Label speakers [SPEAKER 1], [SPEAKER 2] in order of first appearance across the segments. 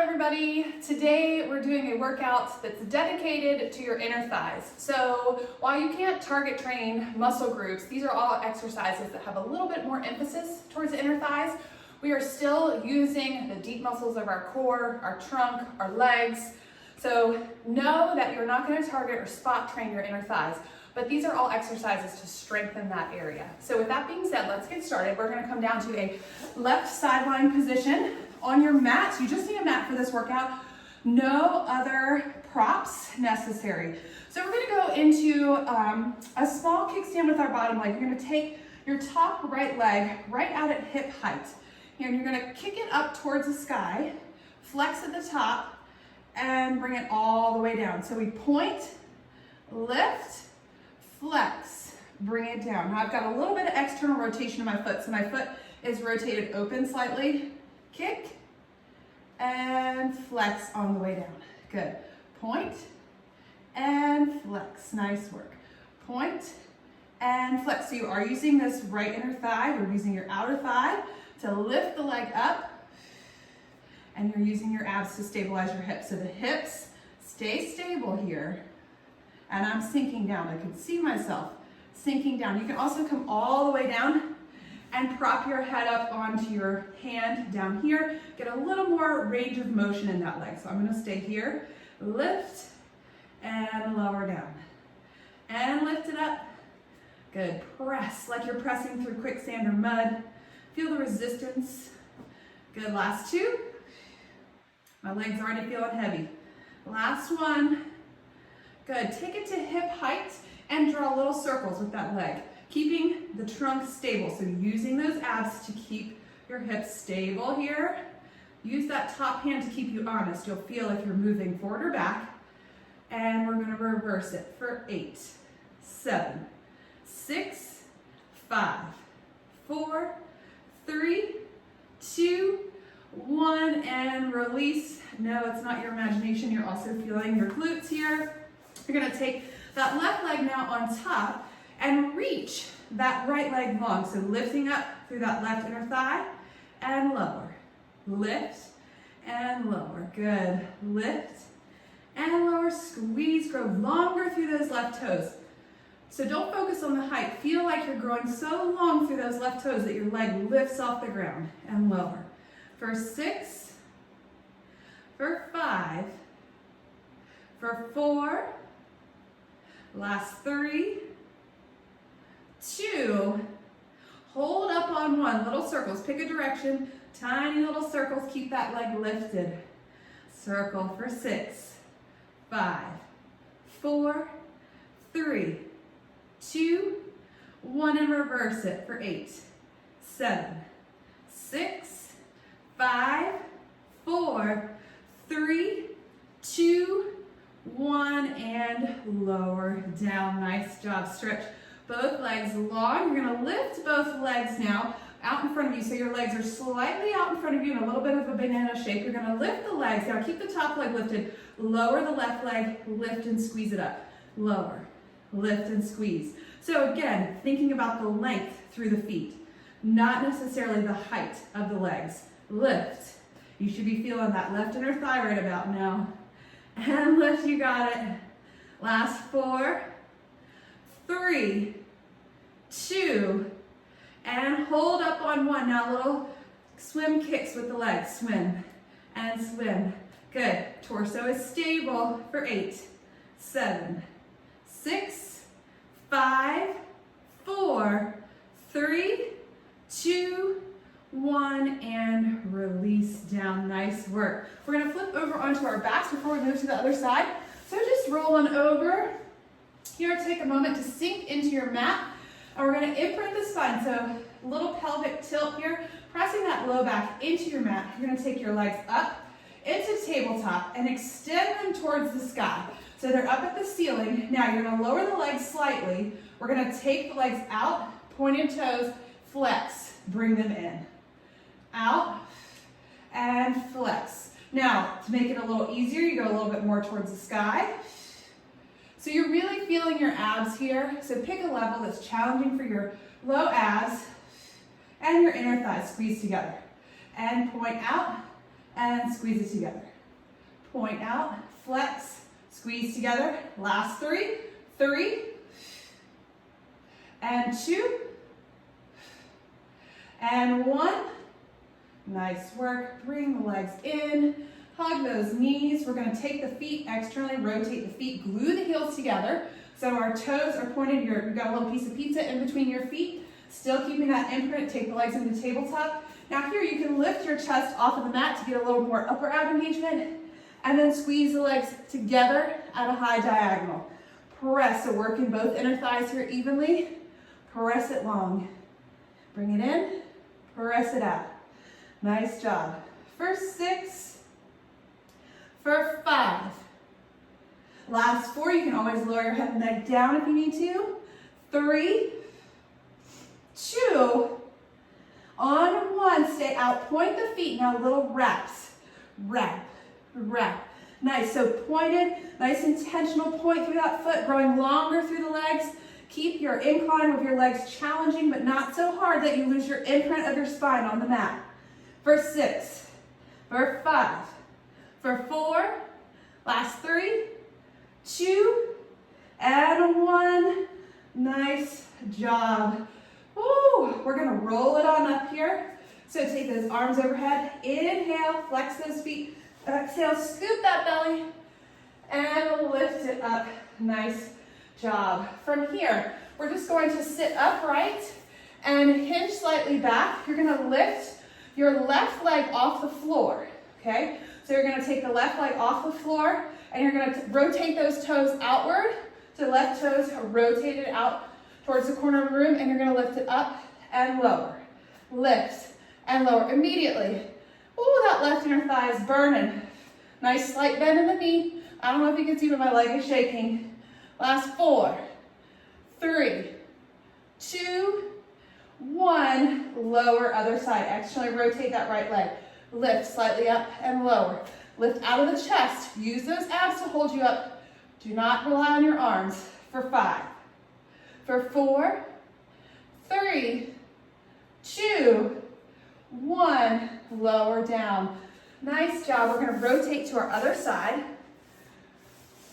[SPEAKER 1] everybody. Today we're doing a workout that's dedicated to your inner thighs. So while you can't target train muscle groups, these are all exercises that have a little bit more emphasis towards the inner thighs. We are still using the deep muscles of our core, our trunk, our legs. So know that you're not going to target or spot train your inner thighs, but these are all exercises to strengthen that area. So with that being said, let's get started. We're going to come down to a left sideline position on your mat. You just need a mat for this workout. No other props necessary. So we're going to go into a small kickstand with our bottom leg. You're going to take your top right leg right out at hip height. And you're going to kick it up towards the sky, flex at the top, and bring it all the way down. So we point, lift, flex, bring it down. Now I've got a little bit of external rotation in my foot, so my foot is rotated open slightly. Kick and flex on the way down. Good. Point and flex. Nice work. Point and flex. So you are using this right inner thigh. You're using your outer thigh to lift the leg up, and you're using your abs to stabilize your hips. So the hips stay stable here, and I'm sinking down. I can see myself sinking down. You can also come all the way down and prop your head up onto your hand down here. Get a little more range of motion in that leg. So I'm gonna stay here, lift and lower down. And lift it up. Good, press like you're pressing through quicksand or mud. Feel the resistance. Good, last two. My leg's already feeling heavy. Last one. Good, take it to hip height and draw little circles with that leg, keeping the trunk stable. So using those abs to keep your hips stable here. Use that top hand to keep you honest. You'll feel if you're moving forward or back. And we're gonna reverse it for 8, 7, 6, 5, 4, 3, 2, 1, and release. No, it's not your imagination. You're also feeling your glutes here. You're gonna take that left leg now on top and reach that right leg long. So lifting up through that left inner thigh and lower. Lift and lower. Good. Lift and lower. Squeeze. Grow longer through those left toes. So don't focus on the height. Feel like you're growing so long through those left toes that your leg lifts off the ground and lower. For 6, for 5, for 4, last 3, 2, hold up on 1, little circles, pick a direction, tiny little circles, keep that leg lifted. Circle for 6, 5, 4, 3, 2, 1, and reverse it for 8, 7, 6, 5, 4, 3, 2, 1, and lower down. Nice job. Stretch both legs long. You're going to lift both legs now out in front of you. So your legs are slightly out in front of you in a little bit of a banana shape. You're going to lift the legs. Now keep the top leg lifted. Lower the left leg. Lift and squeeze it up. Lower. Lift and squeeze. So again, thinking about the length through the feet, not necessarily the height of the legs. Lift. You should be feeling that left inner thigh right about now. And lift, you got it. Last 4, 3, 2, and hold up on 1. Now little swim kicks with the legs. Swim and swim. Good. Torso is stable for 8, 7, 6, 5, 4, 3, 2, 1, and release down. Nice work. We're going to flip over onto our backs before we move to the other side. So just roll on over. Here, take a moment to sink into your mat. And we're going to imprint the spine. So little pelvic tilt here, pressing that low back into your mat. You're going to take your legs up into tabletop and extend them towards the sky. So they're up at the ceiling. Now you're going to lower the legs slightly. We're going to take the legs out, pointed toes, flex, bring them in. Out and flex. Now, to make it a little easier, you go a little bit more towards the sky. So you're really feeling your abs here. So pick a level that's challenging for your low abs and your inner thighs. Squeeze together. And point out and squeeze it together. point out, flex, squeeze together. Last 3, 3, and 2, and 1. Nice work. Bring the legs in, hug those knees. We're going to take the feet externally, rotate the feet, glue the heels together. So our toes are pointed, you've got a little piece of pizza in between your feet. Still keeping that imprint, take the legs into tabletop. Now here you can lift your chest off of the mat to get a little more upper ab engagement, and then squeeze the legs together at a high diagonal. Press, so working both inner thighs here evenly. Press it long. Bring it in, press it out. Nice job. For 6, for 5. Last 4, you can always lower your head and neck down if you need to. 3, 2, on 1, stay out, point the feet, now little wraps, wrap, wrap. Nice, so pointed, nice intentional point through that foot, growing longer through the legs. Keep your incline with your legs challenging, but not so hard that you lose your imprint of your spine on the mat. For 6, for 5, for 4, last 3, 2, and 1. Nice job. Woo. We're gonna roll it on up here. So take those arms overhead, inhale, flex those feet, exhale, scoop that belly, and lift it up. Nice job. From here, we're just going to sit upright and hinge slightly back. You're gonna lift your left leg off the floor, okay? So you're gonna take the left leg off the floor and you're gonna rotate those toes outward. So left toes are rotated out towards the corner of the room, and you're gonna lift it up and lower. Lift and lower immediately. Ooh, that left inner thigh is burning. Nice slight bend in the knee. I don't know if you can see, but my leg is shaking. Last 4, 3, 2, 1, lower other side. Externally rotate that right leg. Lift slightly up and lower. Lift out of the chest. Use those abs to hold you up. Do not rely on your arms. For 5, for 4, 3, 2, 1, lower down. Nice job. We're going to rotate to our other side.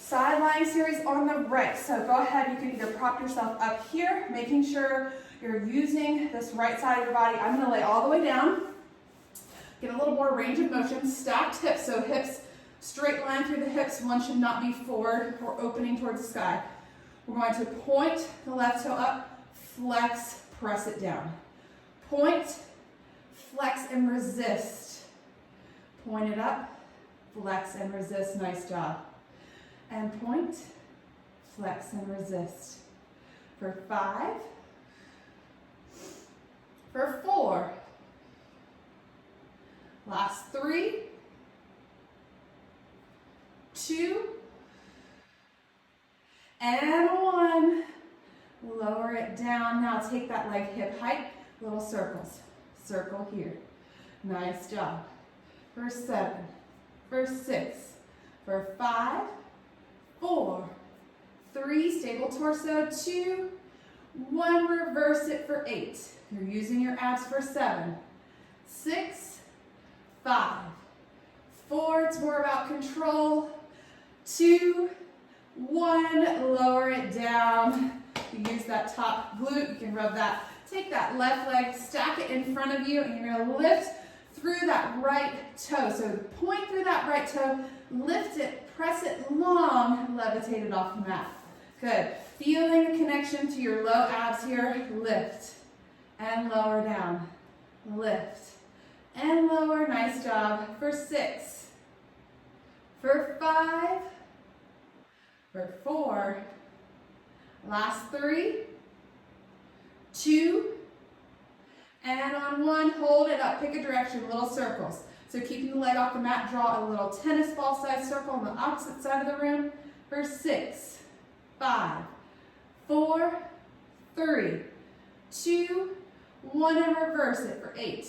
[SPEAKER 1] Side lying series on the right. So go ahead, you can either prop yourself up here, making sure you're using this right side of your body. I'm going to lay all the way down. Get a little more range of motion. Stacked hips, so hips straight line through the hips. One should not be forward or opening towards the sky. We're going to point the left toe up, flex, press it down. Point, flex, and resist. Point it up, flex, and resist. Nice job. And point, flex, and resist. For 5, for 4, last 3, 2, and 1. Lower it down. Now take that leg hip height, little circles. Circle here. Nice job. For 7, for 6, for 5, 4, 3, stable torso, 2, 1, reverse it for 8. You're using your abs for 7, 6, 5, 4, it's more about control, 2, 1, lower it down. You use that top glute, you can rub that. Take that left leg, stack it in front of you, and you're gonna lift through that right toe. So point through that right toe, lift it, press it long, levitate it off the mat. Good. Feeling the connection to your low abs here. Lift and lower down. Lift and lower. Nice job. For 6, for 5, for 4, last 3, 2, and on 1, hold it up, pick a direction, little circles. So keeping the leg off the mat, draw a little tennis ball size circle on the opposite side of the room. For 6, 5, 4, 3, 2, 1, and reverse it for 8,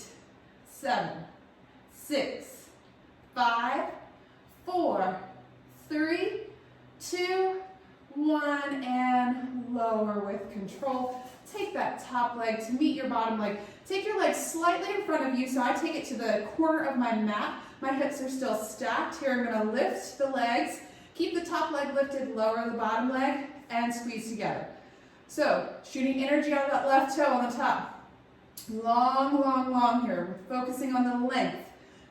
[SPEAKER 1] 7, 6, 5, 4, 3, 2, 1, and lower with control. Take that top leg to meet your bottom leg. Take your leg slightly in front of you, so I take it to the corner of my mat. My hips are still stacked. Here I'm gonna lift the legs, keep the top leg lifted, lower the bottom leg, and squeeze together. So, shooting energy out of that left toe on the top. Long, long, long here. We're focusing on the length.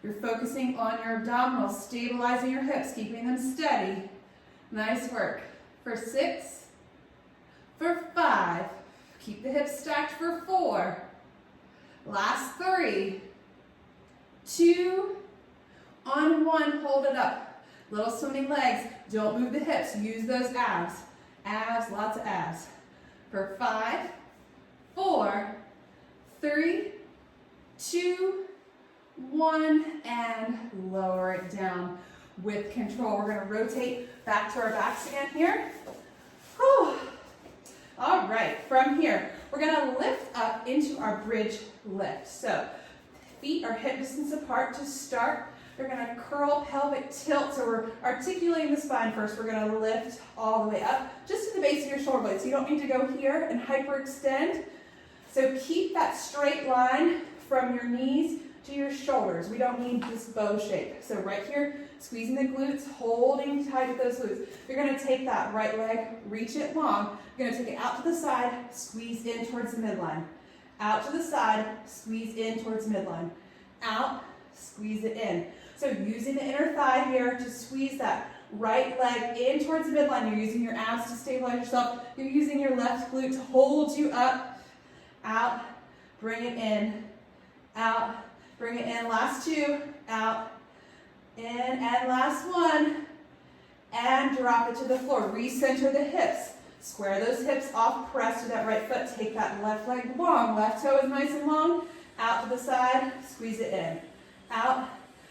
[SPEAKER 1] You're focusing on your abdominals, stabilizing your hips, keeping them steady. Nice work. For 6, for 5, keep the hips stacked for 4, last 3, 2, on 1, hold it up. Little swimming legs, don't move the hips, use those abs. Abs, lots of abs. For 5, 4, 3, 2, 1, and lower it down with control. We're gonna rotate back to our backs again here. Whew. All right, from here, we're gonna lift up into our bridge lift. So, feet are hip distance apart to start. You're gonna curl, pelvic tilt. So we're articulating the spine first. We're gonna lift all the way up, just to the base of your shoulder blades. So you don't need to go here and hyperextend. So keep that straight line from your knees to your shoulders. We don't need this bow shape. So right here, squeezing the glutes, holding tight with those glutes. You're gonna take that right leg, reach it long. You're gonna take it out to the side, squeeze in towards the midline. Out to the side, squeeze in towards midline. Out, squeeze it in. So using the inner thigh here to squeeze that right leg in towards the midline. You're using your abs to stabilize yourself. You're using your left glute to hold you up. Out, bring it in, out, bring it in. Last 2, out, in, and last 1. And drop it to the floor. Recenter the hips. Square those hips off, press to that right foot. Take that left leg long. Left toe is nice and long. Out to the side, squeeze it in. Out,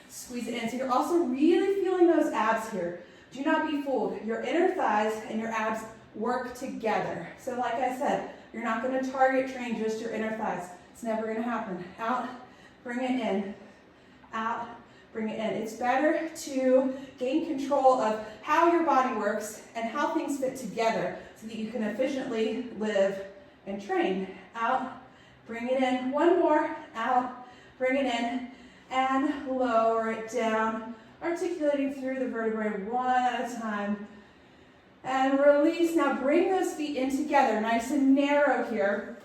[SPEAKER 1] squeeze it in. So you're also really feeling those abs here. Do not be fooled. Your inner thighs and your abs work together. So like I said, you're not going to target train just your inner thighs. It's never going to happen. Out, bring it in. Out, bring it in. It's better to gain control of how your body works and how things fit together so that you can efficiently live and train. Out, bring it in. 1 more. Out, bring it in. And lower it down, articulating through the vertebrae one at a time. And release. Now bring those feet in together, nice and narrow here.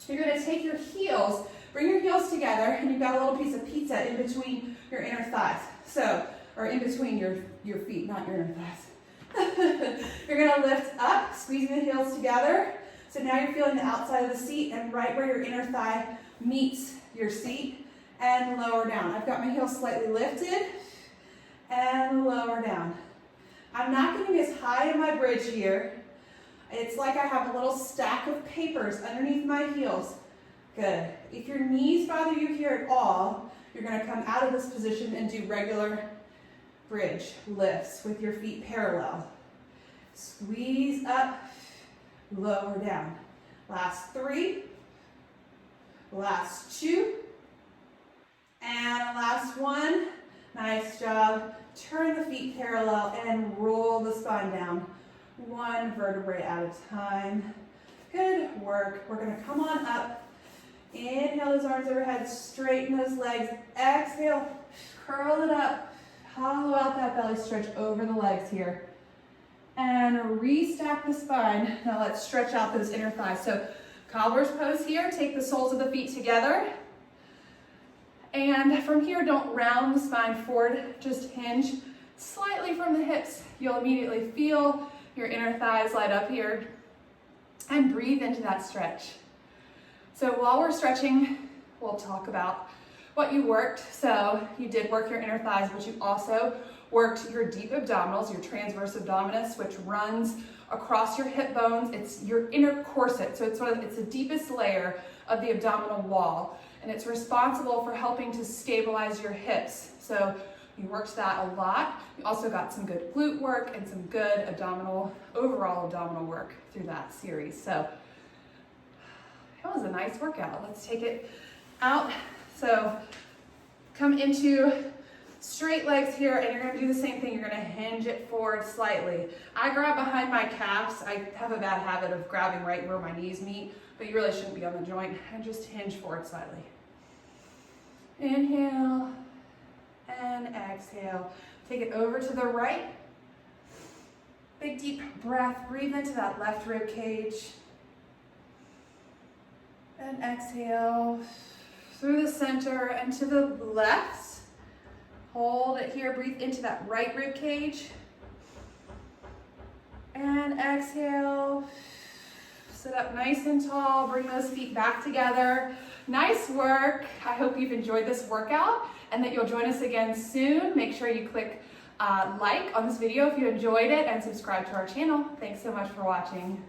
[SPEAKER 1] You're going to take your heels, bring your heels together, and you've got a little piece of pizza in between your inner thighs. So, or in between your feet, not your inner thighs. You're going to lift up, squeezing the heels together. So now you're feeling the outside of the seat and right where your inner thigh meets your seat. And lower down. I've got my heels slightly lifted and lower down. I'm not getting as high in my bridge here. It's like I have a little stack of papers underneath my heels. Good. If your knees bother you here at all, you're going to come out of this position and do regular bridge lifts with your feet parallel. Squeeze up, lower down. Last 3, last 2, and last 1. Nice job. Turn the feet parallel and roll the spine down. 1 vertebrae at a time. Good work. We're going to come on up. Inhale those arms overhead. Straighten those legs. Exhale. Curl it up. Hollow out that belly stretch over the legs here. And restack the spine. Now let's stretch out those inner thighs. So cobbler's pose here. Take the soles of the feet together. And from here, don't round the spine forward, just hinge slightly from the hips. You'll immediately feel your inner thighs light up here and breathe into that stretch. So while we're stretching, we'll talk about what you worked. So you did work your inner thighs, but you also worked your deep abdominals, your transverse abdominis, which runs across your hip bones. It's your inner corset. So it's the deepest layer of the abdominal wall. And it's responsible for helping to stabilize your hips. So you worked that a lot. You also got some good glute work and some good overall abdominal work through that series. So that was a nice workout. Let's take it out. So come into straight legs here, and you're gonna do the same thing. You're gonna hinge it forward slightly. I grab behind my calves. I have a bad habit of grabbing right where my knees meet, but you really shouldn't be on the joint. And just hinge forward slightly. Inhale, and exhale. Take it over to the right. Big deep breath, breathe into that left rib cage. And exhale through the center and to the left. Hold it here, breathe into that right rib cage. And exhale, sit up nice and tall, bring those feet back together. Nice work. I hope you've enjoyed this workout and that you'll join us again soon. Make sure you click like on this video if you enjoyed it and subscribe to our channel. Thanks so much for watching.